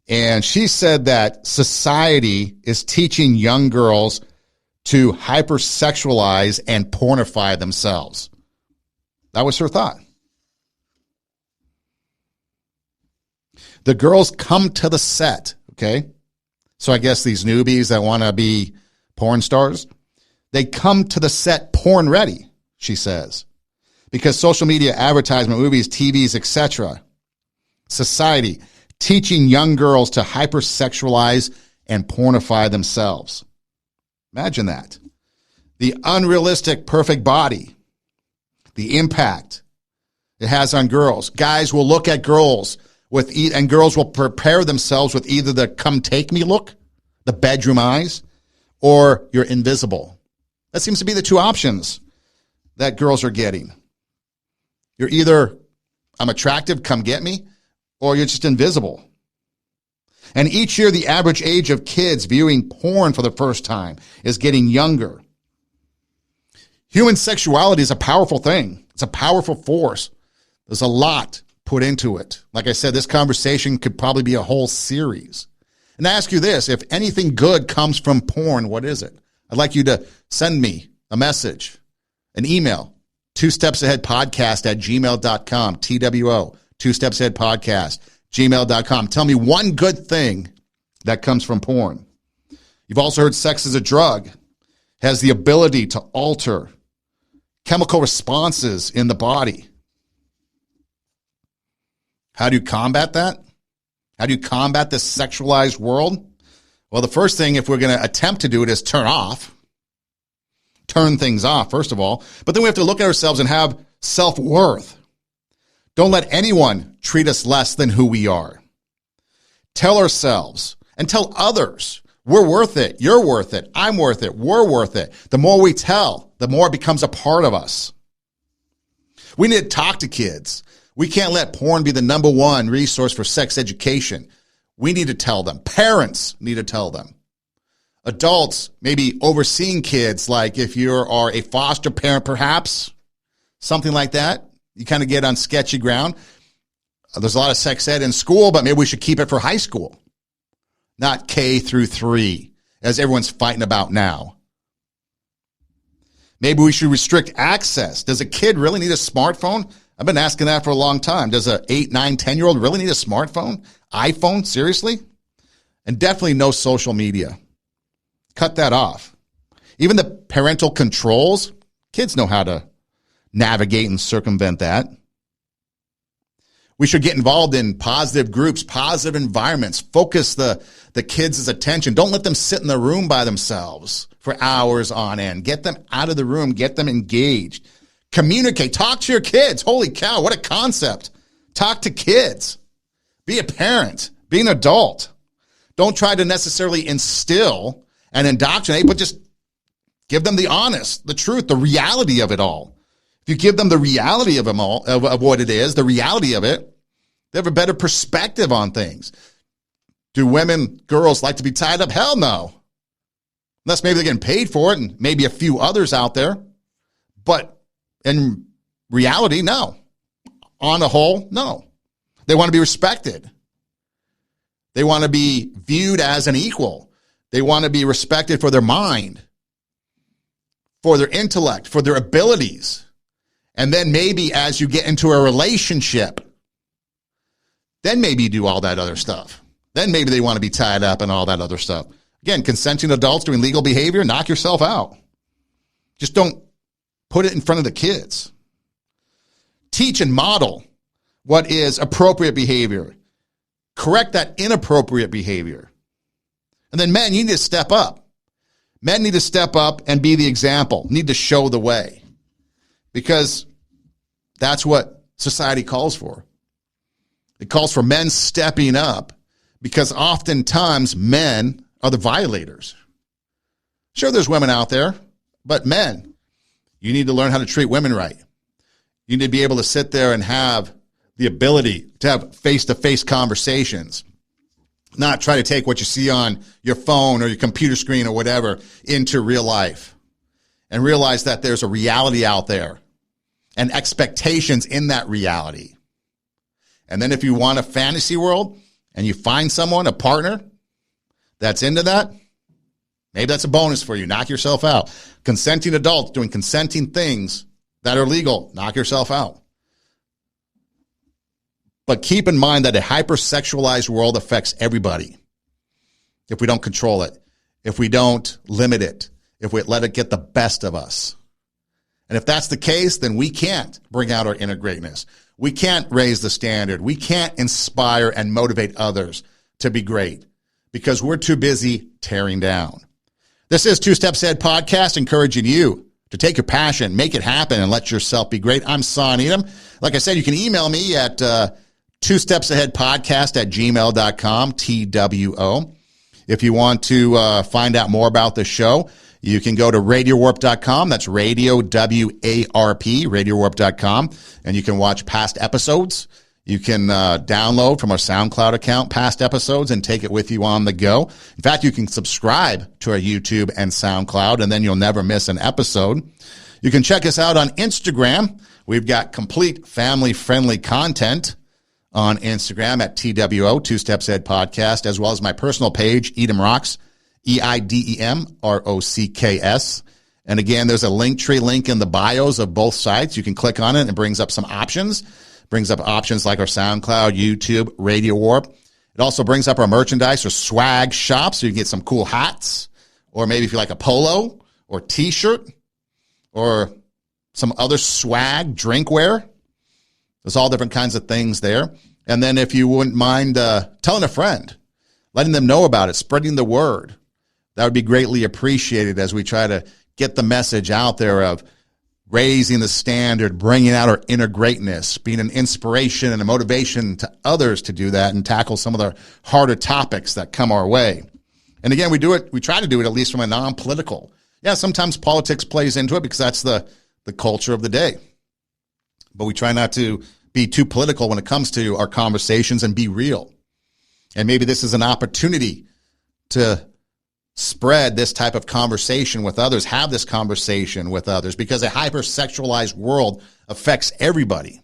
And she said that society is teaching young girls to hyper-sexualize and pornify themselves. That was her thought. The girls come to the set, okay? So I guess these newbies that want to be porn stars, they come to the set porn ready, she says. Because social media, advertisement, movies, TVs, etc., society, teaching young girls to hypersexualize and pornify themselves. Imagine that. The unrealistic perfect body, the impact it has on girls. Guys will look at girls and girls will prepare themselves with either the come take me look, the bedroom eyes, or you're invisible. That seems to be the two options that girls are getting. You're either I'm attractive, come get me, or you're just invisible. And each year, the average age of kids viewing porn for the first time is getting younger. Human sexuality is a powerful thing. It's a powerful force. There's a lot put into it. Like I said, this conversation could probably be a whole series. And I ask you this, if anything good comes from porn, what is it? I'd like you to send me a message, an email, 2stepsaheadpodcast@gmail.com, TWO, 2stepsaheadpodcast, gmail.com. Tell me one good thing that comes from porn. You've also heard sex is a drug, has the ability to alter chemical responses in the body. How do you combat that? How do you combat this sexualized world? Well, the first thing, if we're going to attempt to do it, is turn things off, first of all. But then we have to look at ourselves and have self-worth. Don't let anyone treat us less than who we are. Tell ourselves and tell others, we're worth it, you're worth it, I'm worth it, we're worth it. The more we tell, the more it becomes a part of us. We need to talk to kids. We can't let porn be the number one resource for sex education. We need to tell them. Parents need to tell them. Adults, maybe overseeing kids, like if you are a foster parent perhaps, something like that. You kind of get on sketchy ground. There's a lot of sex ed in school, but maybe we should keep it for high school, not K through 3, as everyone's fighting about now. Maybe we should restrict access. Does a kid really need a smartphone? I've been asking that for a long time. Does a 8, 9, 10-year-old really need a smartphone? iPhone? Seriously? And definitely no social media. Cut that off. Even the parental controls, kids know how to navigate and circumvent that. We should get involved in positive groups, positive environments. Focus the kids' attention. Don't let them sit in the room by themselves for hours on end. Get them out of the room. Get them engaged. Communicate. Talk to your kids. Holy cow, what a concept. Talk to kids. Be a parent. Be an adult. Don't try to necessarily instill and indoctrinate, but just give them the honest, the truth, the reality of it all. If you give them the reality of them all, of what it is, the reality of it, they have a better perspective on things. Do women, girls like to be tied up? Hell no. Unless maybe they're getting paid for it and maybe a few others out there. But in reality, no. On the whole, no. They want to be respected. They want to be viewed as an equal. They want to be respected for their mind, for their intellect, for their abilities. And then maybe as you get into a relationship, then maybe you do all that other stuff. Then maybe they want to be tied up and all that other stuff. Again, consenting adults doing legal behavior, knock yourself out. Just don't put it in front of the kids. Teach and model what is appropriate behavior. Correct that inappropriate behavior. And then men, you need to step up. Men need to step up and be the example, need to show the way. Because that's what society calls for. It calls for men stepping up because oftentimes men are the violators. Sure, there's women out there, but men, you need to learn how to treat women right. You need to be able to sit there and have the ability to have face-to-face conversations, not try to take what you see on your phone or your computer screen or whatever into real life, and realize that there's a reality out there and expectations in that reality. And then if you want a fantasy world and you find someone, a partner that's into that, maybe that's a bonus for you. Knock yourself out. Consenting adults doing consenting things that are legal, knock yourself out. But keep in mind that a hyper-sexualized world affects everybody if we don't control it, if we don't limit it, if we let it get the best of us. And if that's the case, then we can't bring out our inner greatness. We can't raise the standard. We can't inspire and motivate others to be great because we're too busy tearing down. This is Two Steps Ahead Podcast, encouraging you to take your passion, make it happen, and let yourself be great. I'm Son Edom. Like I said, you can email me at twostepsaheadpodcast@gmail.com, TWO. If you want to find out more about the show, you can go to radiowarp.com. That's radio, W-A-R-P, radiowarp.com. And you can watch past episodes. You can download from our SoundCloud account past episodes and take it with you on the go. In fact, you can subscribe to our YouTube and SoundCloud, and then you'll never miss an episode. You can check us out on Instagram. We've got complete family-friendly content on Instagram at TWO, Two Steps Ahead Podcast, as well as my personal page, eidemrocks, EIDEMROCKS. And again, there's a Linktree link in the bios of both sites. You can click on it and it brings up some options. Brings up options like our SoundCloud, YouTube, Radio Warp. It also brings up our merchandise or swag shop, so you can get some cool hats, or maybe if you like a polo or T-shirt or some other swag, drinkware. There's all different kinds of things there. And then if you wouldn't mind telling a friend, letting them know about it, spreading the word, that would be greatly appreciated as we try to get the message out there of raising the standard, bringing out our inner greatness, being an inspiration and a motivation to others to do that and tackle some of the harder topics that come our way. And again, we try to do it at least from a non-political. Yeah, sometimes politics plays into it because that's the culture of the day. But we try not to be too political when it comes to our conversations and be real. And maybe this is an opportunity to spread this type of conversation with others, have this conversation with others, because a hyper-sexualized world affects everybody.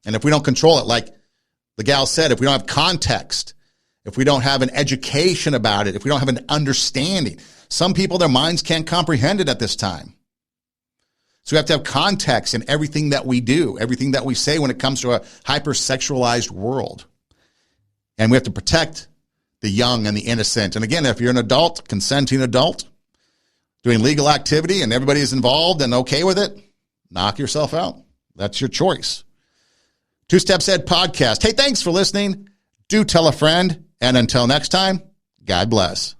And if we don't control it, like the gal said, if we don't have context, if we don't have an education about it, if we don't have an understanding, some people, their minds can't comprehend it at this time. So we have to have context in everything that we do, everything that we say when it comes to a hyper-sexualized world. And we have to protect the young and the innocent. And again, if you're an adult, consenting adult, doing legal activity and everybody is involved and okay with it, knock yourself out. That's your choice. Two Steps Ahead Podcast. Hey, thanks for listening. Do tell a friend. And until next time, God bless.